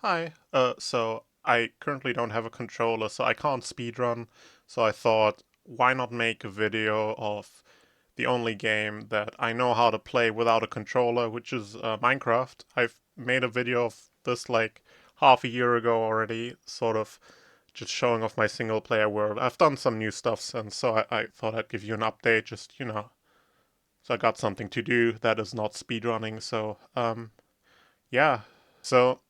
Hi. So I currently don't have a controller, so I can't speedrun. So I thought, why not make a video of the only game that I know how to play without a controller, which is Minecraft. I've made a video of this like half a year ago already, sort of just showing off my single player world. I've done some new stuff since, so I thought I'd give you an update, so I got something to do that is not speedrunning. So, yeah. So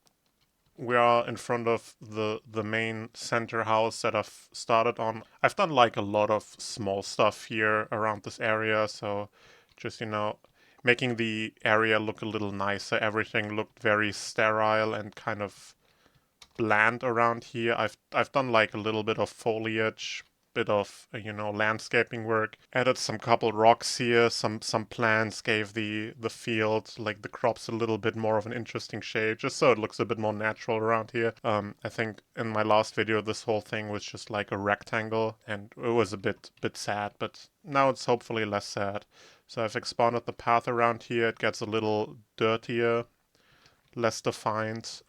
we are in front of the main center house that I've started on. I've done like a lot of small stuff here around this area, so just making the area look a little nicer. Everything looked very sterile and kind of bland around here. I've done like a little bit of foliage, bit of landscaping work. Added some couple rocks here, some plants, gave the field like the crops a little bit more of an interesting shape, just so it looks a bit more natural around here. I think in my last video this whole thing was just like a rectangle, and it was a bit sad, but now it's hopefully less sad. So I've expanded the path around here. It gets a little dirtier, less defined.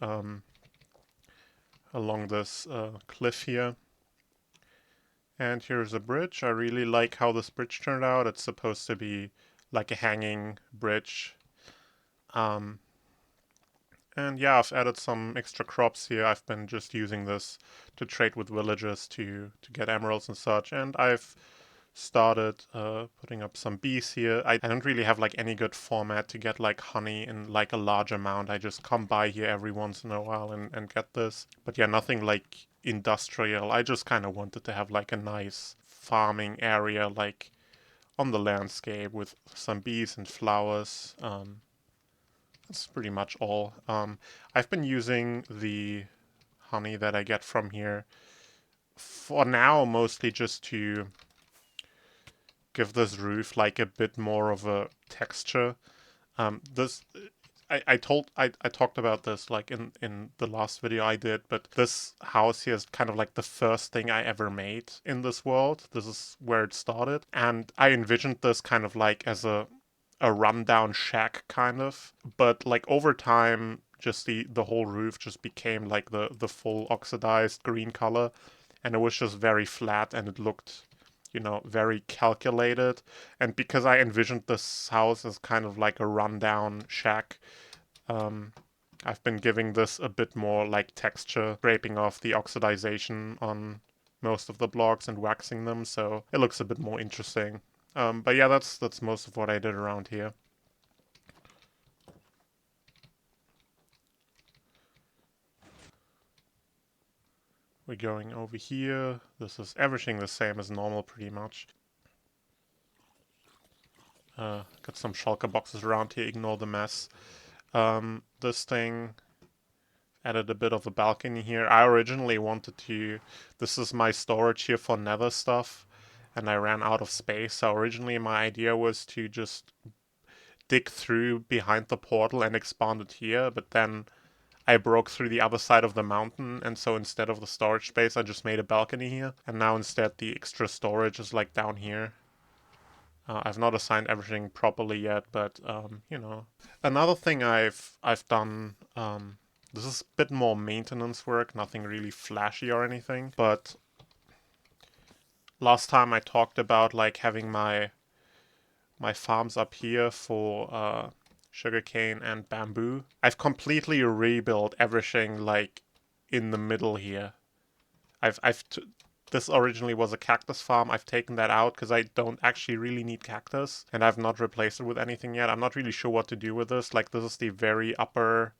Along this cliff here. And here's a bridge. I really like how this bridge turned out. It's supposed to be like a hanging bridge. Um, and yeah, I've added some extra crops here. I've been just using this to trade with villagers to get emeralds and such. And I've started putting up some bees here. I don't really have like any good format to get like honey in like a large amount. I just come by here every once in a while and get this. But yeah, nothing like industrial. I just kind of wanted to have like a nice farming area like on the landscape with some bees and flowers. That's pretty much all. I've been using the honey that I get from here for now mostly just to give this roof like a bit more of a texture. This I talked about this like in the last video I did, but this house here is kind of like the first thing I ever made in this world. This is where it started, and I envisioned this kind of like as a rundown shack kind of, but like over time just the whole roof just became like the full oxidized green color, and it was just very flat and it looked very calculated. And because I envisioned this house as kind of like a rundown shack, um, I've been giving this a bit more like texture, scraping off the oxidization on most of the blocks and waxing them, so it looks a bit more interesting. But yeah, that's most of what I did around here. We're going over here. This is everything the same as normal, pretty much. Got some shulker boxes around here. Ignore the mess. This thing added a bit of a balcony here. I originally wanted to. This is my storage here for nether stuff, and I ran out of space. So originally my idea was to just dig through behind the portal and expand it here, but then I broke through the other side of the mountain, and so instead of the storage space, I just made a balcony here. And now instead the extra storage is like down here. I've not assigned everything properly yet, but Another thing I've done. This is a bit more maintenance work, nothing really flashy or anything. But last time I talked about like having my farms up here for sugarcane and bamboo. I've completely rebuilt everything like in the middle here. This originally was a cactus farm. I've taken that out because I don't actually really need cactus, and I've not replaced it with anything yet. I'm not really sure what to do with this. Like, this is the very upper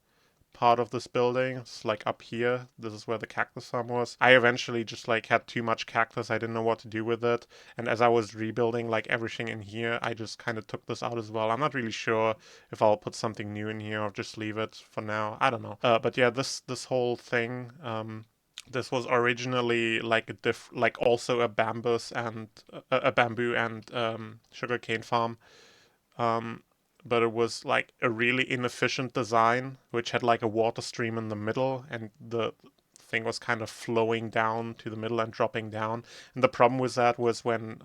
part of this building. It's like up here. This is where the cactus farm was. I eventually just like had too much cactus. I didn't know what to do with it. And as I was rebuilding like everything in here, I just kind of took this out as well. I'm not really sure if I'll put something new in here or just leave it for now. I don't know. But yeah, this whole thing, this was originally like like also a bamboo and sugarcane farm. Um, but it was like a really inefficient design, which had like a water stream in the middle, and the thing was kind of flowing down to the middle and dropping down. And the problem with that was when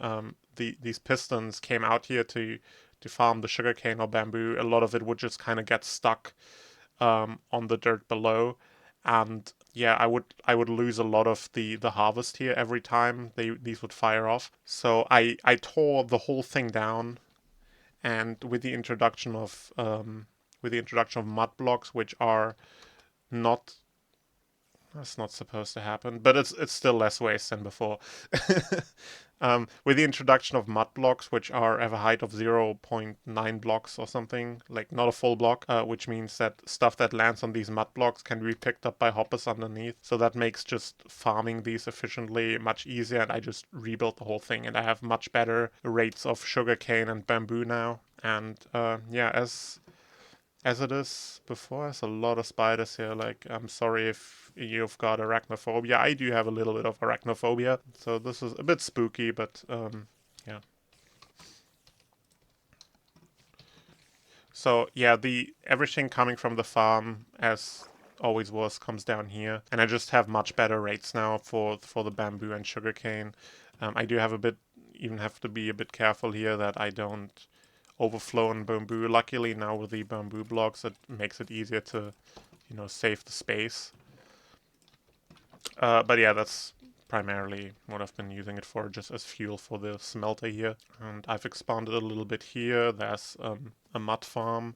these pistons came out here to farm the sugarcane or bamboo, a lot of it would just kind of get stuck on the dirt below, And yeah, I would lose a lot of the harvest here every time these would fire off. So I tore the whole thing down, and with the introduction of mud blocks, which are not that's not supposed to happen, but it's still less waste than before. With the introduction of mud blocks, which are have a height of 0.9 blocks or something, like not a full block, which means that stuff that lands on these mud blocks can be picked up by hoppers underneath. So that makes just farming these efficiently much easier, and I just rebuilt the whole thing, and I have much better rates of sugarcane and bamboo now. And yeah, as it is before, there's a lot of spiders here. Like, I'm sorry if you've got arachnophobia. I do have a little bit of arachnophobia, so this is a bit spooky, but yeah. So yeah, the everything coming from the farm, as always was, comes down here, and I just have much better rates now for the bamboo and sugarcane. I do have a bit, even have to be a bit careful here that I don't overflow in bamboo. Luckily now with the bamboo blocks, it makes it easier to, save the space. But yeah, that's primarily what I've been using it for, just as fuel for the smelter here. And I've expanded a little bit here. There's a mud farm.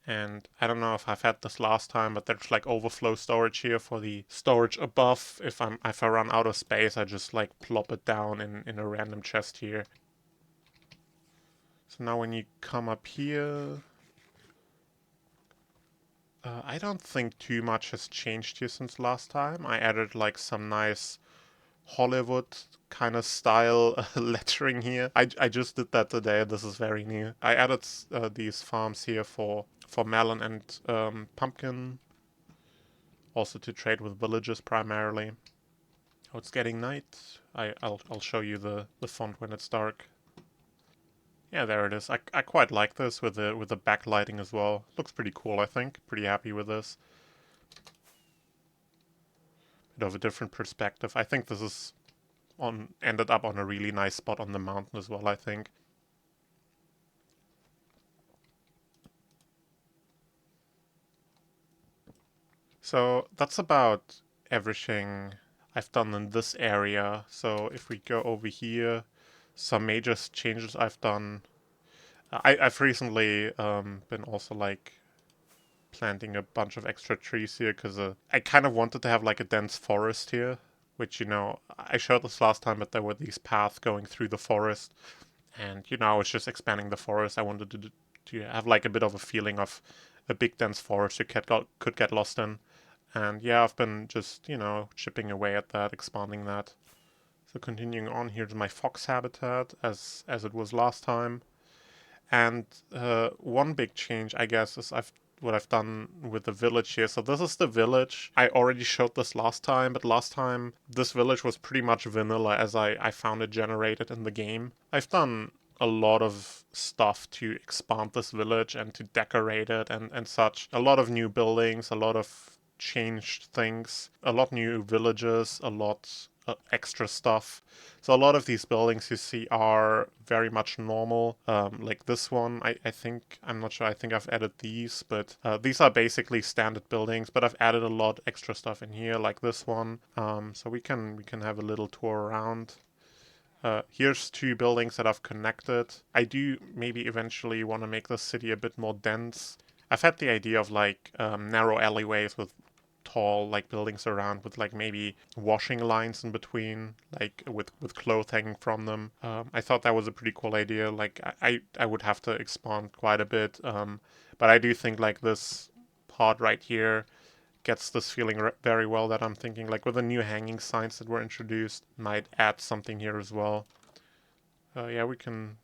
And I don't know if I've had this last time, but there's like overflow storage here for the storage above. If I run out of space, I just like plop it down in a random chest here. So now when you come up here, I don't think too much has changed here since last time. I added like some nice Hollywood kind of style lettering here. I just did that today. This is very new. I added these farms here for melon and pumpkin, also to trade with villagers primarily. Oh, it's getting night. I'll show you the font when it's dark. Yeah, there it is. I quite like this with the backlighting as well. Looks pretty cool, I think. Pretty happy with this. Bit of a different perspective. I think this is ended up on a really nice spot on the mountain as well, I think. So that's about everything I've done in this area. So if we go over here, some major changes I've done. I've recently been also like planting a bunch of extra trees here because I kind of wanted to have like a dense forest here, which I showed this last time, but there were these paths going through the forest, and I was just expanding the forest. I wanted to have like a bit of a feeling of a big dense forest you could get lost in. And yeah, I've been just, chipping away at that, expanding that. So continuing on, here's my fox habitat as it was last time. And one big change, I guess, is what I've done with the village here. So this is the village. I already showed this last time, but last time this village was pretty much vanilla as I found it generated in the game. I've done a lot of stuff to expand this village and to decorate it and such. A lot of new buildings, a lot of changed things, a lot new villages, a lot extra stuff. So a lot of these buildings you see are very much normal. Like this one, I think, I'm not sure, I think I've added these, but these are basically standard buildings, but I've added a lot extra stuff in here, like this one. So we can have a little tour around. Here's two buildings that I've connected. I do maybe eventually want to make the city a bit more dense. I've had the idea of like narrow alleyways with tall like buildings around with like maybe washing lines in between, like with clothes hanging from them. I thought that was a pretty cool idea. Like I would have to expand quite a bit, but I do think like this part right here gets this feeling very well that I'm thinking like with the new hanging signs that were introduced might add something here as well. Yeah, we can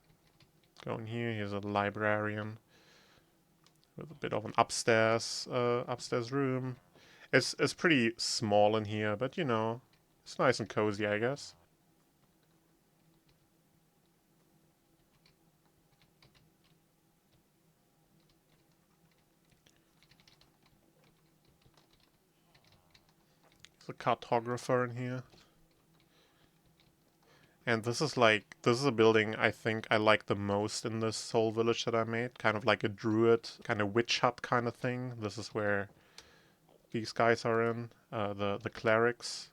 go in here. Here's a librarian with a bit of an upstairs room. It's pretty small in here, but it's nice and cozy, I guess. There's a cartographer in here. And this is a building I think I like the most in this whole village that I made. Kind of like a druid, kind of witch hut kind of thing. This is where these guys are in, the clerics.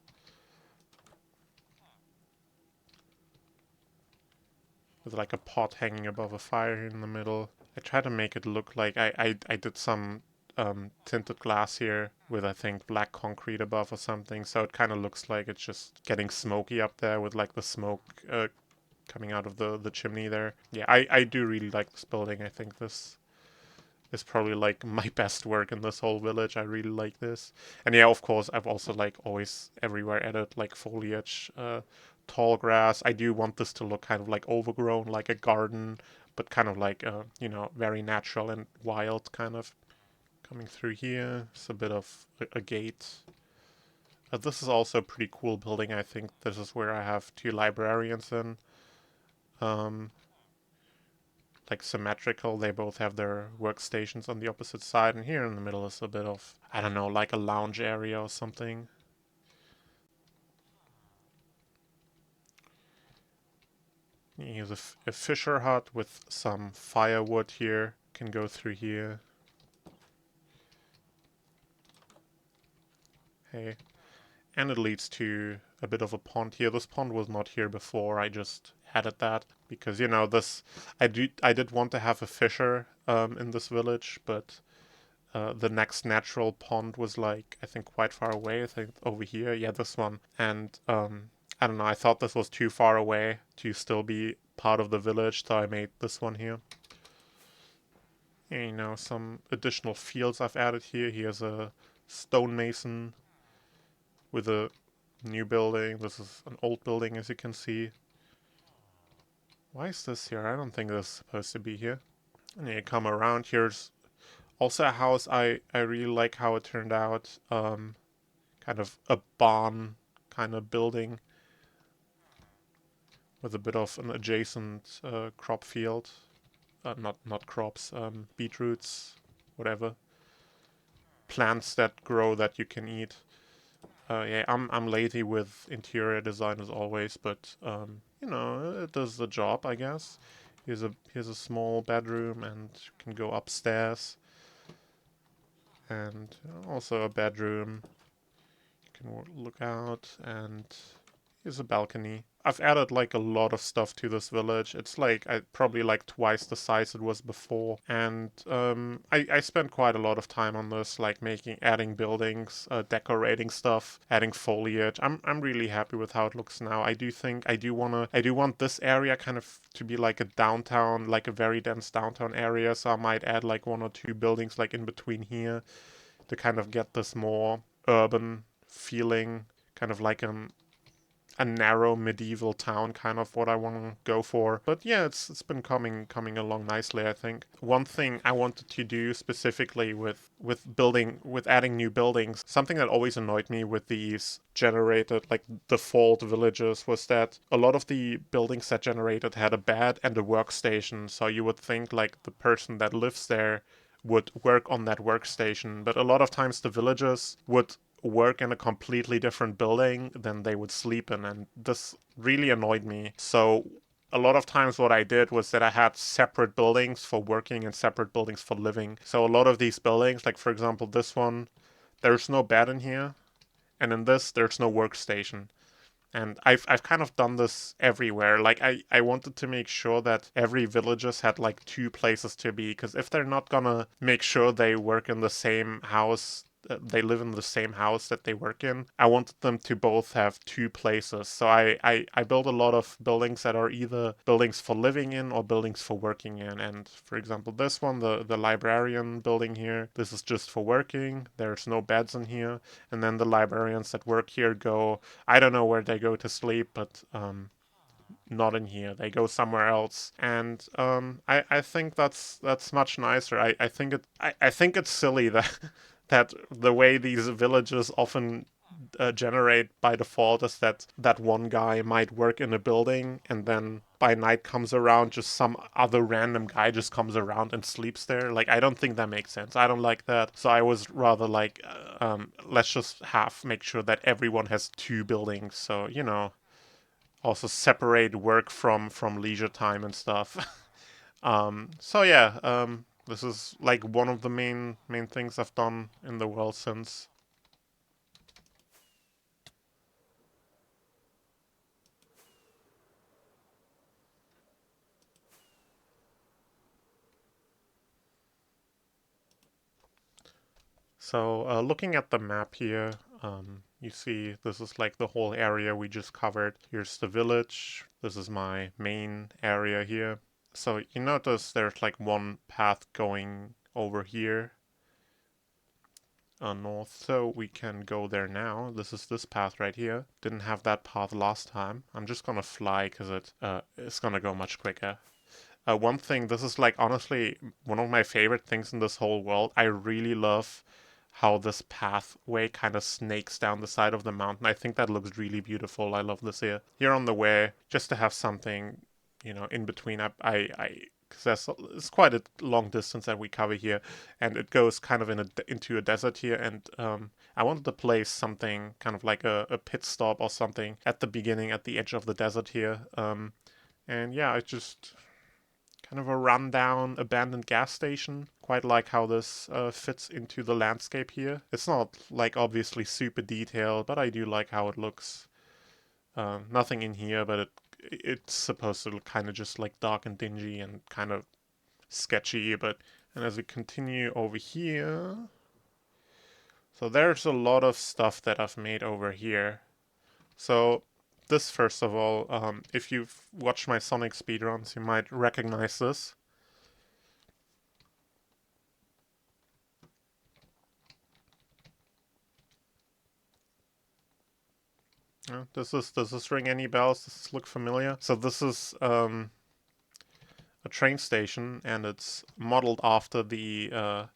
With like a pot hanging above a fire here in the middle. I try to make it look like I did some tinted glass here with, I think, black concrete above or something, so it kind of looks like it's just getting smoky up there with like the smoke coming out of the chimney there. Yeah, I do really like this building. I think this is probably like my best work in this whole village. I really like this. And yeah, of course, I've also like always everywhere added like foliage, tall grass. I do want this to look kind of like overgrown, like a garden, but kind of like, you know, very natural and wild kind of. Coming through here, it's a bit of a gate. This is also a pretty cool building. I think this is where I have 2 librarians in. Um, like symmetrical. They both have their workstations on the opposite side, and here in the middle is a bit of, I don't know, like a lounge area or something. Here's a fisher hut with some firewood here. Can go through here. Hey. And it leads to a bit of a pond here. This pond was not here before. I just added that because, you know, this I did want to have a fisher in this village, but the next natural pond was like, I think, quite far away. I think over here. Yeah, this one. And I don't know. I thought this was too far away to still be part of the village, so I made this one here. And, you know, some additional fields I've added here. Here's a stonemason with a new building. This is an old building, as you can see. Why is this here? I don't think this is supposed to be here. And you come around. Here's also a house. I really like how it turned out. Kind of a barn kind of building with a bit of an adjacent crop field. Not crops, beetroots, whatever. Plants that grow that you can eat. Yeah, I'm lazy with interior design as always, but you know, it does the job, I guess. Here's a small bedroom, and you can go upstairs, and also a bedroom. You can look out, and here's a balcony. I've added like a lot of stuff to this village. It's like probably like twice the size it was before, and I spent quite a lot of time on this, like adding buildings, decorating stuff, adding foliage. I'm really happy with how it looks now. I do want this area kind of to be like a downtown, like a very dense downtown area. So I might add like 1 or 2 buildings like in between here to kind of get this more urban feeling, kind of like a narrow medieval town, kind of what I want to go for. But yeah, it's been coming along nicely, I think. One thing I wanted to do specifically with adding new buildings, something that always annoyed me with these generated like default villages was that a lot of the buildings that generated had a bed and a workstation. So you would think like the person that lives there would work on that workstation, but a lot of times the villagers would work in a completely different building than they would sleep in, and this really annoyed me. So a lot of times what I did was that I had separate buildings for working and separate buildings for living. So a lot of these buildings, like for example this one, there's no bed in here, and in this there's no workstation. And I've kind of done this everywhere. Like I wanted to make sure that every villagers had like 2 places to be, because if they're not gonna make sure they work in the same house, they live in the same house that they work in, I wanted them to both have 2 places. So I built a lot of buildings that are either buildings for living in or buildings for working in. And for example, this one, the librarian building here, this is just for working. There's no beds in here. And then the librarians that work here go, I don't know where they go to sleep, but not in here. They go somewhere else, and I think that's much nicer. I think it's silly that that the way these villages often generate by default is that one guy might work in a building, and then by night comes around, just some other random guy just comes around and sleeps there. Like, I don't think that makes sense. I don't like that. So I was rather like, let's just make sure that everyone has 2 buildings. So, you know, also separate work from leisure time and stuff. So yeah, this is like one of the main things I've done in the world since. So looking at the map here, you see this is like the whole area we just covered. Here's the village. This is my main area here. So you notice there's like one path going over here north, so we can go there now. This is this path right here. Didn't have that path last time. I'm just gonna fly because it's gonna go much quicker. One thing, this is like honestly one of my favorite things in this whole world. I really love how this pathway kind of snakes down the side of the mountain. I think that looks really beautiful. I love this here. Here on the way, just to have something, in between. Because it's quite a long distance that we cover here, and it goes kind of into a desert here. And I wanted to place something kind of like a pit stop or something at the beginning, at the edge of the desert here. And yeah, it's just kind of a rundown abandoned gas station. Quite like how this fits into the landscape here. It's not like obviously super detailed, but I do like how it looks. Nothing in here, but it's supposed to look kind of just like dark and dingy and kind of sketchy. And as we continue over here, so there's a lot of stuff that I've made over here. So this, first of all, if you've watched my Sonic speedruns, you might recognize this. Does this ring any bells? Does this look familiar? So this is a train station, and it's modeled after the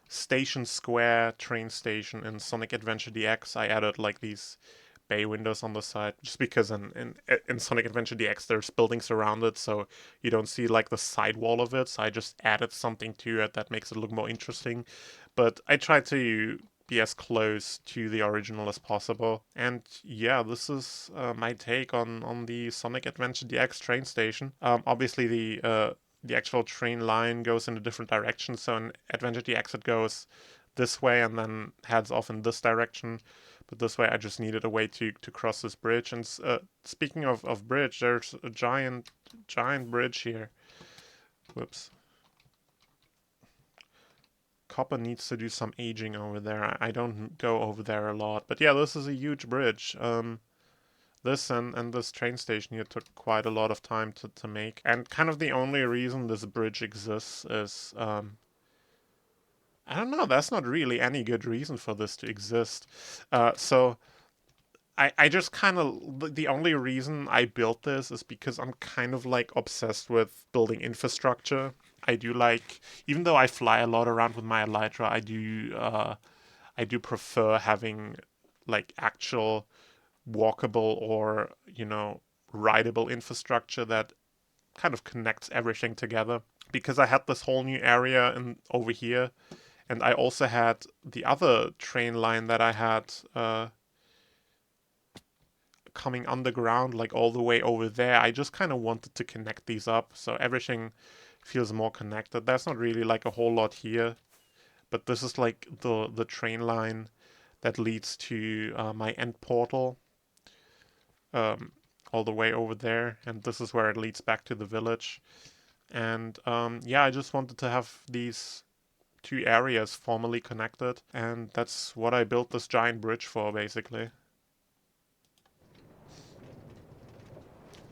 Station Square train station in Sonic Adventure DX. I added like these bay windows on the side just because in Sonic Adventure DX there's buildings around it, so you don't see like the side wall of it. So I just added something to it that makes it look more interesting. But I tried to be as close to the original as possible. And yeah, this is my take on the Sonic Adventure DX train station. Obviously the actual train line goes in a different direction. So in Adventure DX it goes this way and then heads off in this direction. But this way I just needed a way to cross this bridge. And speaking of bridge, there's a giant bridge here. Whoops. Copper needs to do some aging over there. I don't go over there a lot. But yeah, this is a huge bridge. This and this train station here took quite a lot of time to make. And kind of the only reason this bridge exists is, I don't know, that's not really any good reason for this to exist. So I just kind of, the only reason I built this is because I'm kind of like obsessed with building infrastructure. I do like, even though I fly a lot around with my Elytra, I do prefer having like actual walkable or, rideable infrastructure that kind of connects everything together. Because I had this whole new area over here, and I also had the other train line that I had coming underground, like all the way over there. I just kind of wanted to connect these up so everything feels more connected. There's not really like a whole lot here, but this is like the train line that leads to my end portal, um, all the way over there, and this is where it leads back to the village. And yeah, I just wanted to have these two areas formally connected, and that's what I built this giant bridge for, basically.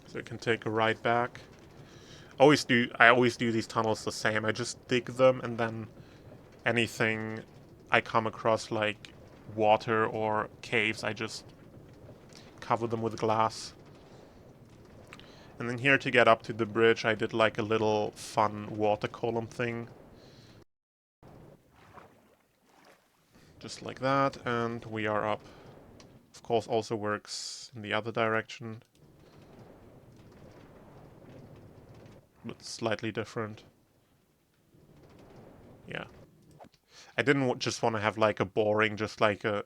So I can take a ride back. I always do these tunnels the same. I just dig them, and then anything I come across, like water or caves, I just cover them with glass. And then here to get up to the bridge, I did like a little fun water column thing. Just like that, and we are up. Of course, also works in the other direction, but slightly different. Yeah. I didn't just want to have like a boring, just like a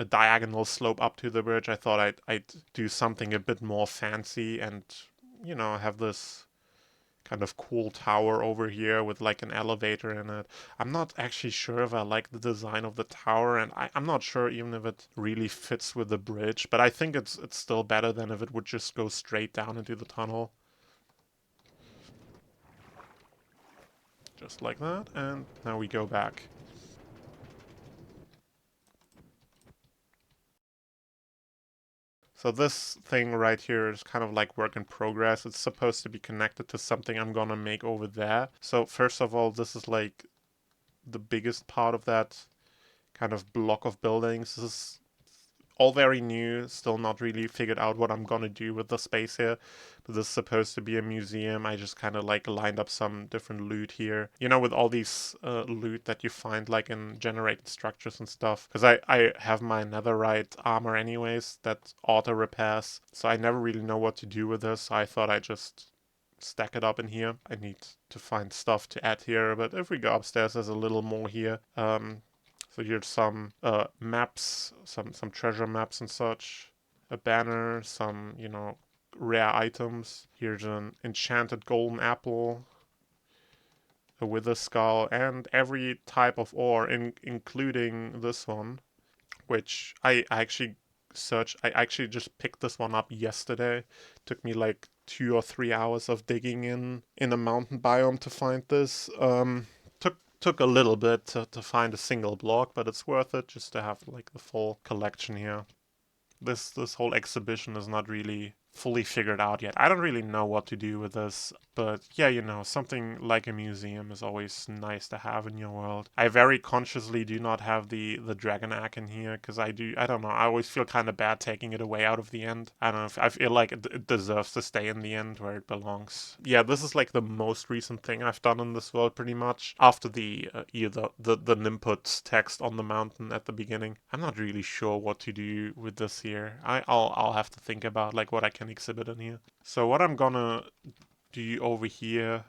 diagonal slope up to the bridge. I thought I'd do something a bit more fancy and, have this kind of cool tower over here with like an elevator in it. I'm not actually sure if I like the design of the tower, and I'm not sure even if it really fits with the bridge, but I think it's still better than if it would just go straight down into the tunnel. Just like that, and now we go back. So this thing right here is kind of like work in progress. It's supposed to be connected to something I'm gonna make over there. So first of all, this is like the biggest part of that kind of block of buildings. This is all very new, still not really figured out what I'm gonna do with the space here. But this is supposed to be a museum. I just kind of like lined up some different loot here. You know, with all these loot that you find like in generated structures and stuff. Because I have my netherite armor anyways that auto repairs. So I never really know what to do with this. So I thought I'd just stack it up in here. I need to find stuff to add here, but if we go upstairs, there's a little more here. So here's some maps, some treasure maps and such. A banner, some, you know, rare items. Here's an enchanted golden apple, a wither skull, and every type of ore, including this one, which I actually searched. I actually just picked this one up yesterday. Took me like 2 or 3 hours of digging in a mountain biome to find this. Took a little bit to find a single block, but it's worth it just to have like the full collection here. This whole exhibition is not really fully figured out yet. I don't really know what to do with this, but yeah, you know, something like a museum is always nice to have in your world. I very consciously do not have the dragon egg in here because I don't know, I always feel kind of bad taking it away out of the end. I don't know if I feel like it deserves to stay in the end where it belongs. Yeah, this is like the most recent thing I've done in this world pretty much after the the Nimput text on the mountain at the beginning. I'm not really sure what to do with this here. I'll have to think about like what I can exhibit in here. So what I'm gonna do over here,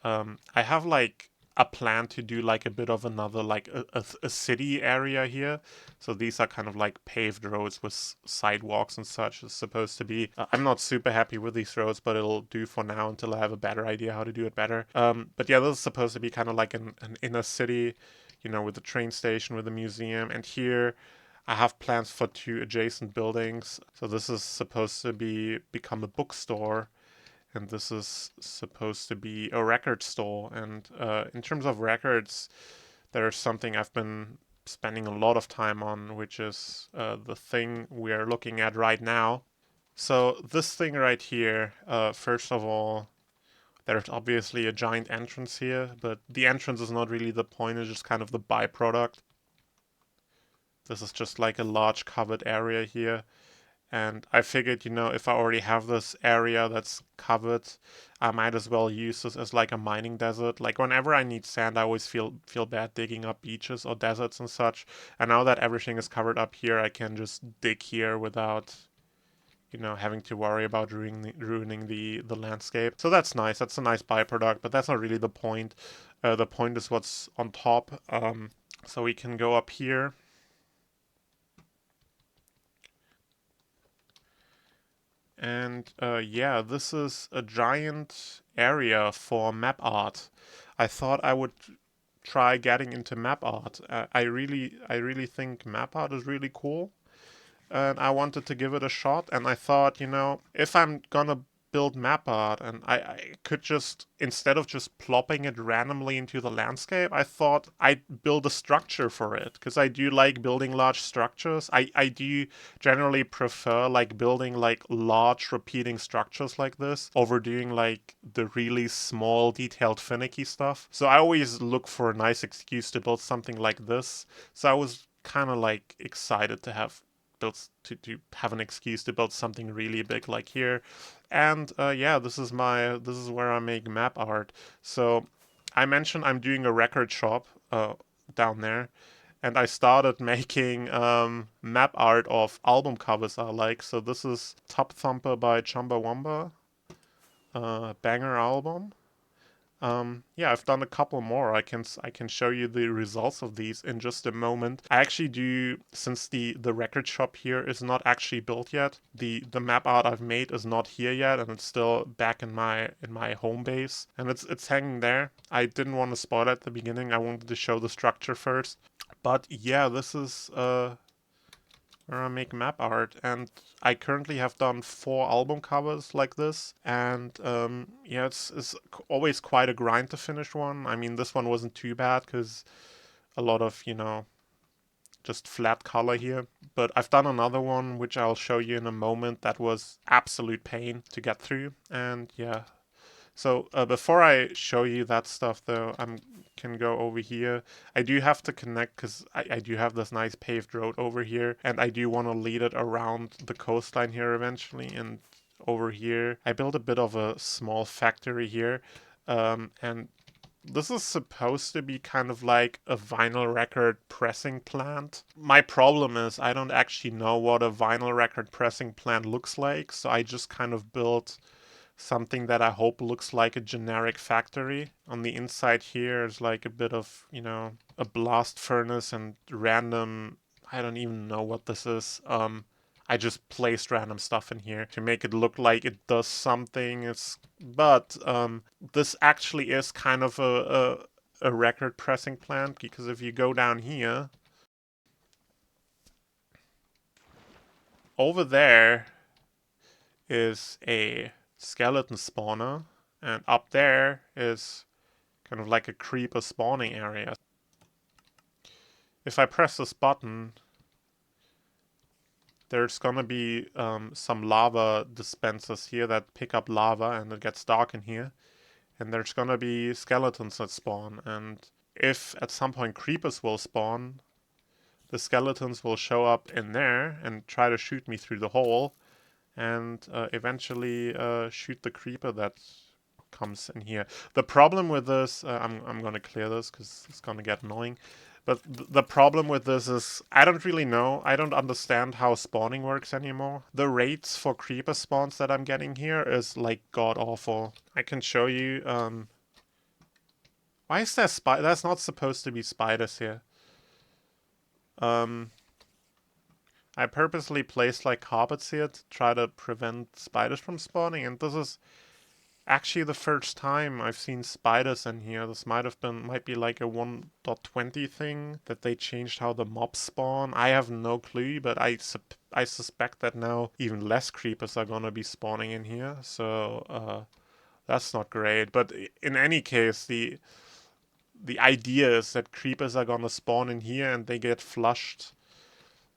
I have like a plan to do like a bit of another like a city area here. So these are kind of like paved roads with sidewalks and such. It's supposed to be. I'm not super happy with these roads, but it'll do for now until I have a better idea how to do it better. But yeah, this is supposed to be kind of like an inner city, you know, with the train station, with the museum, and here I have plans for 2 adjacent buildings. So this is supposed to become a bookstore, and this is supposed to be a record store. And in terms of records, there's something I've been spending a lot of time on, which is the thing we're looking at right now. So this thing right here, first of all, there's obviously a giant entrance here, but the entrance is not really the point, it's just kind of the byproduct. This is just like a large covered area here. And I figured, you know, if I already have this area that's covered, I might as well use this as like a mining desert. Like whenever I need sand, I always feel bad digging up beaches or deserts and such. And now that everything is covered up here, I can just dig here without, you know, having to worry about ruining the landscape. So that's nice. That's a nice byproduct, but that's not really the point. The point is what's on top. So we can go up here. And yeah, this is a giant area for map art. I thought I would try getting into map art. I really think map art is really cool, and I wanted to give it a shot. And I thought, you know, if I'm gonna build map art, and I could just, instead of just plopping it randomly into the landscape, I thought I'd build a structure for it, because I do like building large structures. I do generally prefer like building like large repeating structures like this over doing like the really small detailed finicky stuff. So I always look for a nice excuse to build something like this. So I was kind of like excited to have built to have an excuse to build something really big like here. And yeah, this is where I make map art. So I mentioned I'm doing a record shop down there, and I started making map art of album covers I like. So this is Top Thumper by Chumbawamba, banger album. Yeah, I've done a couple more. I can show you the results of these in just a moment. I actually do, since the record shop here is not actually built yet. The map art I've made is not here yet, and it's still back in my home base, and it's hanging there. I didn't want to spoil it at the beginning. I wanted to show the structure first. But yeah, this is where I make map art, and I currently have done 4 album covers like this, and yeah, it's always quite a grind to finish one. I mean, this one wasn't too bad because a lot of, you know, just flat color here. But I've done another one, which I'll show you in a moment, that was absolute pain to get through. And yeah, so before I show you that stuff though, I can go over here. I do have to connect because I do have this nice paved road over here, and I do want to lead it around the coastline here eventually. And over here, I built a bit of a small factory here, and this is supposed to be kind of like a vinyl record pressing plant. My problem is I don't actually know what a vinyl record pressing plant looks like, so I just kind of built something that I hope looks like a generic factory. On the inside here is like a bit of, you know, a blast furnace and random, I don't even know what this is. I just placed random stuff in here to make it look like it does something. But this actually is kind of a record pressing plant, because if you go down here, over there is a skeleton spawner, and up there is kind of like a creeper spawning area. If I press this button, there's gonna be some lava dispensers here that pick up lava, and it gets dark in here. And there's gonna be skeletons that spawn, and if at some point creepers will spawn, the skeletons will show up in there and try to shoot me through the hole, and eventually shoot the creeper that comes in here. The problem with this, I'm gonna clear this because it's gonna get annoying. But the problem with this is I don't really know. I don't understand how spawning works anymore. The rates for creeper spawns that I'm getting here is like god awful. I can show you. Why is there spider? That's not supposed to be spiders here. I purposely placed like carpets here to try to prevent spiders from spawning, and this is actually the first time I've seen spiders in here. This might be like a 1.20 thing that they changed how the mobs spawn. I have no clue, but I suspect that now even less creepers are gonna be spawning in here. So that's not great. But in any case, the idea is that creepers are gonna spawn in here and they get flushed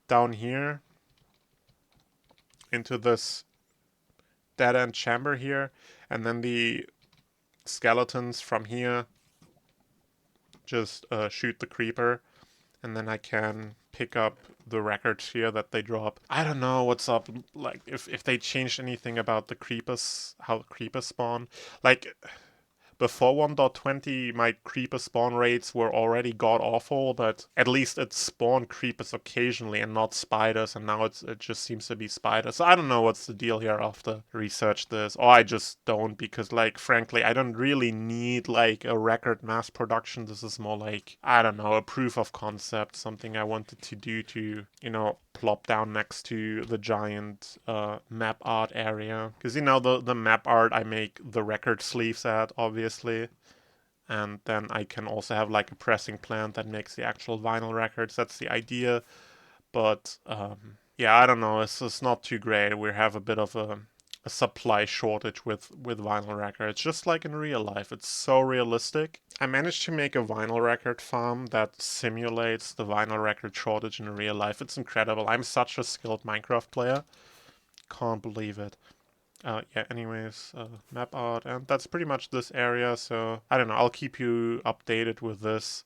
down here into this dead end chamber here, and then the skeletons from here just shoot the creeper, and then I can pick up the records here that they drop. I don't know what's up, like if they changed anything about the creepers, how creepers spawn. Like before 1.20, my creeper spawn rates were already god awful, but at least it spawned creepers occasionally and not spiders, and now it just seems to be spiders. So I don't know what's the deal here after research this, or I just don't, because like frankly, I don't really need like a record mass production. This is more like, I don't know, a proof of concept, something I wanted to do to, you know, plop down next to the giant map art area. Because, you know, the map art I make the record sleeves at, obviously. And then I can also have like a pressing plant that makes the actual vinyl records. That's the idea. But yeah, I don't know. It's not too great. We have a bit of a supply shortage with vinyl records, just like in real life. It's so realistic. I managed to make a vinyl record farm that simulates the vinyl record shortage in real life. It's incredible. I'm such a skilled Minecraft player. Can't believe it. Yeah, anyways, map art, and that's pretty much this area, so I don't know, I'll keep you updated with this.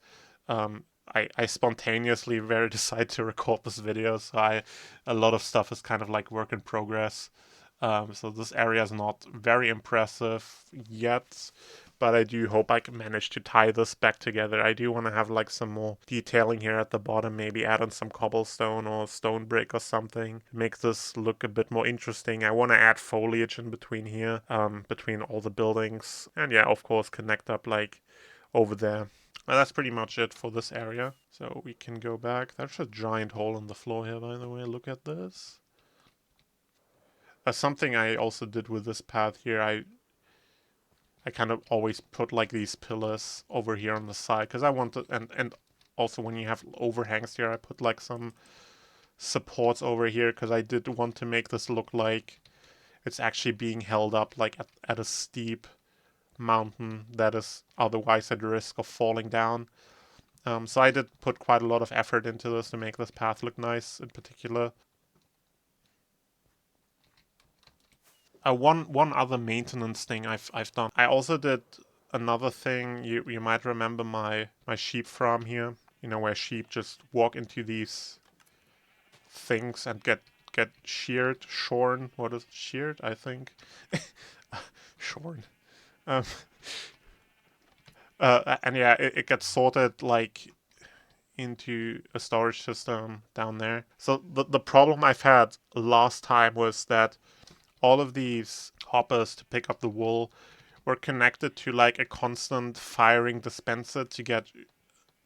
I spontaneously very decided to record this video, so a lot of stuff is kind of like work in progress. So this area is not very impressive yet, but I do hope I can manage to tie this back together. I do want to have like some more detailing here at the bottom, maybe add on some cobblestone or stone brick or something, make this look a bit more interesting. I want to add foliage in between here, between all the buildings, and yeah, of course, connect up like over there. Well, that's pretty much it for this area. So we can go back. There's a giant hole in the floor here, by the way. Look at this. Something I also did with this path here, I kind of always put like these pillars over here on the side because I wanted, and also when you have overhangs here, I put like some supports over here because I did want to make this look like it's actually being held up like at a steep mountain that is otherwise at risk of falling down. So I did put quite a lot of effort into this to make this path look nice in particular. One other maintenance thing I've done. I also did another thing. You might remember my sheep farm here. You know, where sheep just walk into these things and get shorn. What is it? Sheared? I think. Shorn. Um, and yeah, it gets sorted like into a storage system down there. So the problem I've had last time was that all of these hoppers to pick up the wool were connected to like a constant firing dispenser to get,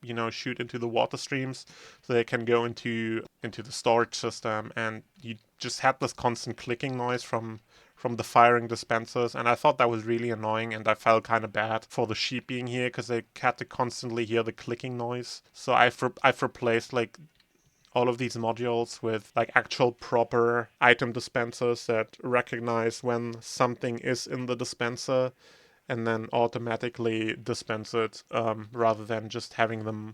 you know, shoot into the water streams so they can go into the storage system, and you just had this constant clicking noise from the firing dispensers, and I thought that was really annoying, and I felt kind of bad for the sheep being here because they had to constantly hear the clicking noise. So I've replaced like all of these modules with like actual proper item dispensers that recognize when something is in the dispenser and then automatically dispense it, rather than just having them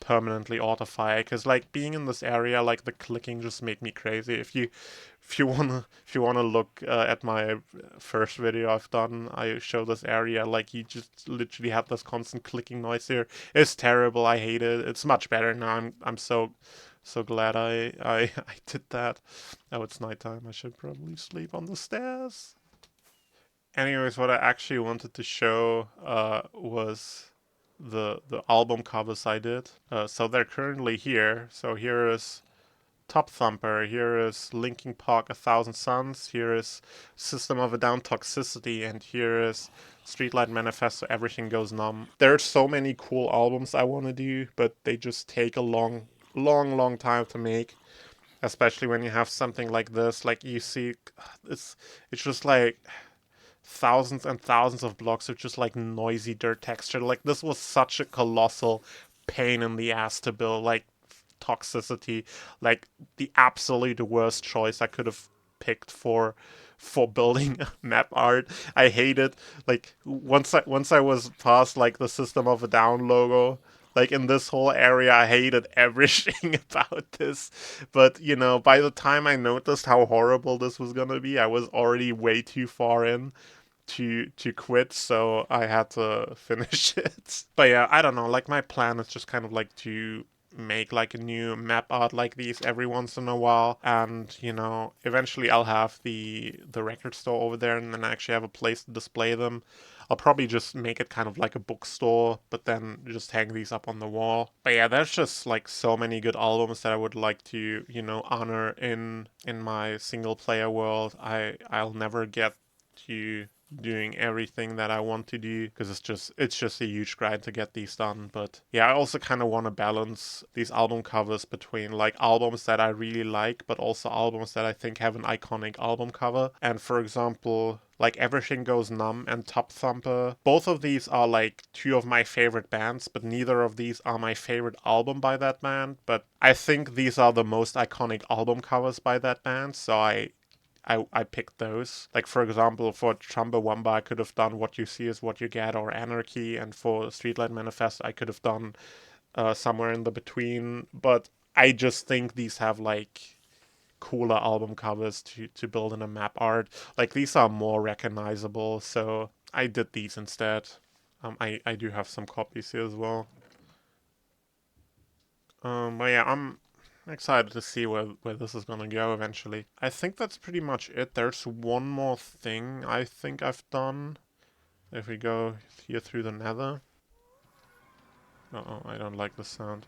permanently auto-fire. Because like being in this area, like the clicking just made me crazy. If you wanna look at my first video I've done, I show this area, like you just literally have this constant clicking noise here. It's terrible. I hate it. It's much better now. I'm so glad I did that. Oh, it's nighttime. I should probably sleep on the stairs. Anyways, what I actually wanted to show was the album covers I did. So they're currently here. So here is Top Thumper. Here is Linkin Park: A Thousand Suns. Here is System of a Down: Toxicity, and here is Streetlight Manifesto: Everything Goes Numb. There's so many cool albums I want to do, but they just take a long time to make. Especially when you have something like this, like you see, it's just like thousands and thousands of blocks of just like noisy dirt texture. Like this was such a colossal pain in the ass to build. Like toxicity, like the absolute worst choice I could have picked for building map art. I hate it. Like once I was past like the System of a Down logo, like in this whole area, I hated everything about this. But you know, by the time I noticed how horrible this was gonna be, I was already way too far in to quit, so I had to finish it. But yeah, I don't know. Like my plan is just kind of like to make like a new map art like these every once in a while, and you know, eventually I'll have the record store over there, and then I actually have a place to display them. I'll probably just make it kind of like a bookstore, but then just hang these up on the wall. But yeah, there's just like so many good albums that I would like to, you know, honor in my single player world. I'll never get to doing everything that I want to do because it's just a huge grind to get these done. But yeah, I also kind of want to balance these album covers between like albums that I really like, but also albums that I think have an iconic album cover. And for example, like Everything Goes Numb and Top Thumper, both of these are like two of my favorite bands, but neither of these are my favorite album by that band. But I think these are the most iconic album covers by that band, so I picked those. Like for example, for Chumbawamba, I could have done What You See Is What You Get or Anarchy, and for Streetlight Manifest, I could have done somewhere in the between. But I just think these have like cooler album covers to build in a map art. Like these are more recognizable, so I did these instead. I do have some copies here as well. But yeah, I'm excited to see where this is gonna go eventually. I think that's pretty much it. There's one more thing I think I've done. If we go here through the nether. Uh-oh, I don't like the sound.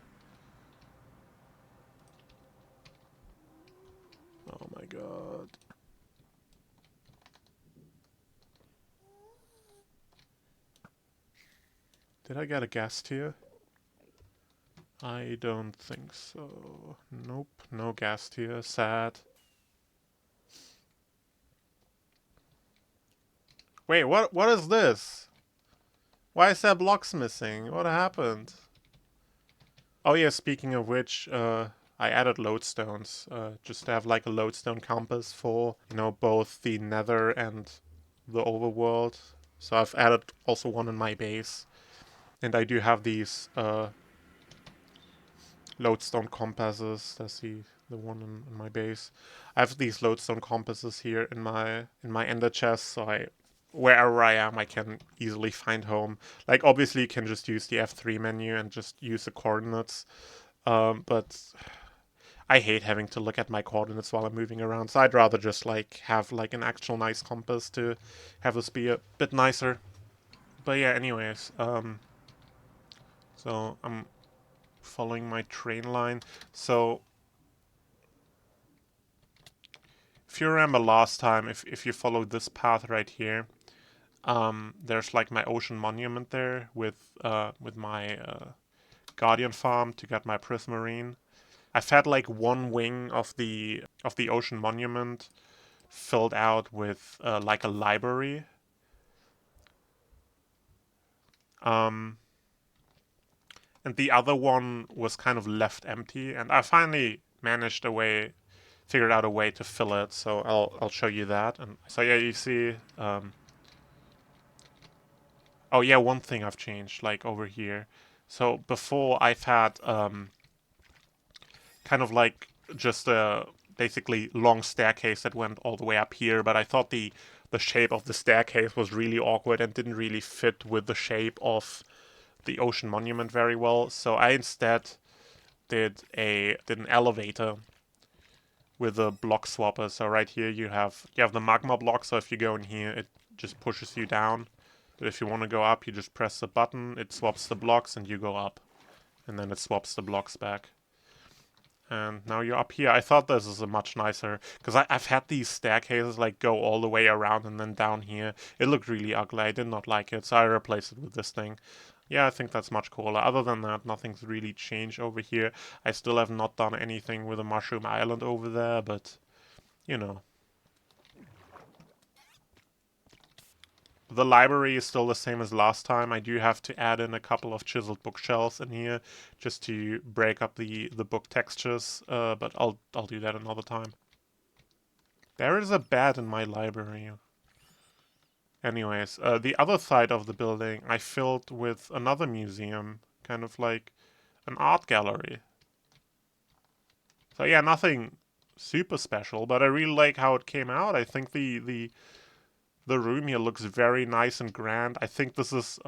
Oh my god. Did I get a ghast here? I don't think so. Nope, no ghast here. Sad. Wait, what is this? Why is there blocks missing? What happened? Oh yeah, speaking of which, I added lodestones, just to have like a lodestone compass for, you know, both the nether and the overworld. So I've added also one in my base. And I do have these lodestone compasses. That's the one in my base. I have these lodestone compasses here in my ender chest, so wherever I am, I can easily find home. Like, obviously, you can just use the F3 menu and just use the coordinates, but I hate having to look at my coordinates while I'm moving around, so I'd rather just like have like an actual nice compass to have this be a bit nicer. But yeah, anyways, so I'm following my train line. So if you remember last time, if you follow this path right here, there's like my ocean monument there with my guardian farm to get my prismarine. I've had like one wing of the ocean monument filled out with like a library. Um, and the other one was kind of left empty, and I finally figured out a way to fill it. So I'll show you that. And so yeah, you see. Oh yeah, one thing I've changed like over here. So before I've had kind of like just a basically long staircase that went all the way up here, but I thought the shape of the staircase was really awkward and didn't really fit with the shape of the ocean monument very well. So I instead did an elevator with a block swapper. So right here you have the magma block. So if you go in here, it just pushes you down. But if you want to go up, you just press the button. It swaps the blocks, and you go up, and then it swaps the blocks back. And now you're up here. I thought this is a much nicer, because I've had these staircases like go all the way around and then down here. It looked really ugly. I did not like it, so I replaced it with this thing. Yeah, I think that's much cooler. Other than that, nothing's really changed over here. I still have not done anything with the Mushroom Island over there, but, you know. The library is still the same as last time. I do have to add in a couple of chiseled bookshelves in here just to break up the book textures, but I'll do that another time. There is a bed in my library. Anyways, the other side of the building I filled with another museum, kind of like an art gallery. So yeah, nothing super special, but I really like how it came out. I think the room here looks very nice and grand. I think this is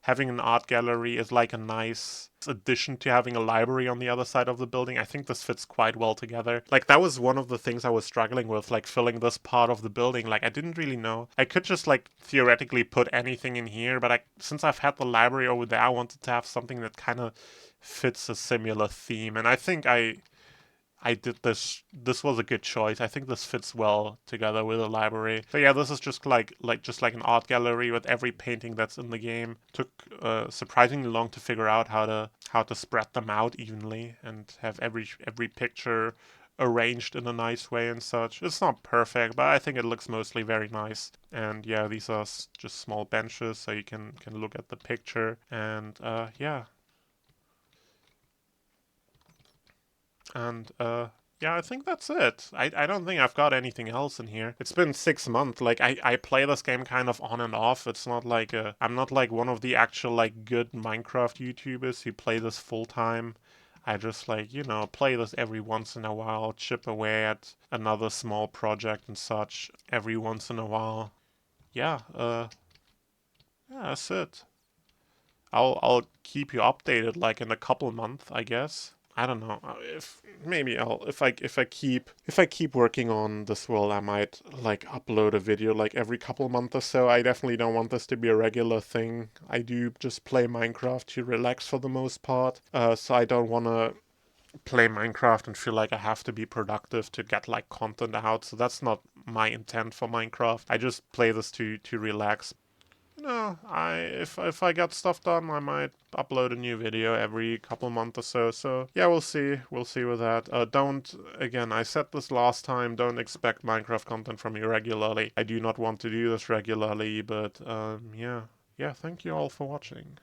having an art gallery is like a nice addition to having a library on the other side of the building. I think this fits quite well together. Like that was one of the things I was struggling with, like filling this part of the building. Like I didn't really know. I could just like theoretically put anything in here, but since I've had the library over there, I wanted to have something that kind of fits a similar theme. And I think I did this. This was a good choice. I think this fits well together with a library. So yeah, this is just like an art gallery with every painting that's in the game. Took surprisingly long to figure out how to spread them out evenly and have every picture arranged in a nice way and such. It's not perfect, but I think it looks mostly very nice. And yeah, these are just small benches, so you can look at the picture. And yeah, And yeah, I think that's it. I don't think I've got anything else in here. It's been 6 months. Like I play this game kind of on and off. It's not like I'm not like one of the actual like good Minecraft YouTubers who play this full time. I just like, play this every once in a while, chip away at another small project and such every once in a while. Yeah, yeah, that's it. I'll keep you updated like in a couple months, I guess. I don't know. If maybe I'll if I keep working on this world, I might like upload a video like every couple months or so. I definitely don't want this to be a regular thing. I do just play Minecraft to relax for the most part. So I don't want to play Minecraft and feel like I have to be productive to get like content out. So that's not my intent for Minecraft. I just play this to relax. No, if I get stuff done, I might upload a new video every couple months or so. So yeah, we'll see. We'll see with that. Don't again. I said this last time. Don't expect Minecraft content from me regularly. I do not want to do this regularly, but yeah, yeah. Thank you all for watching.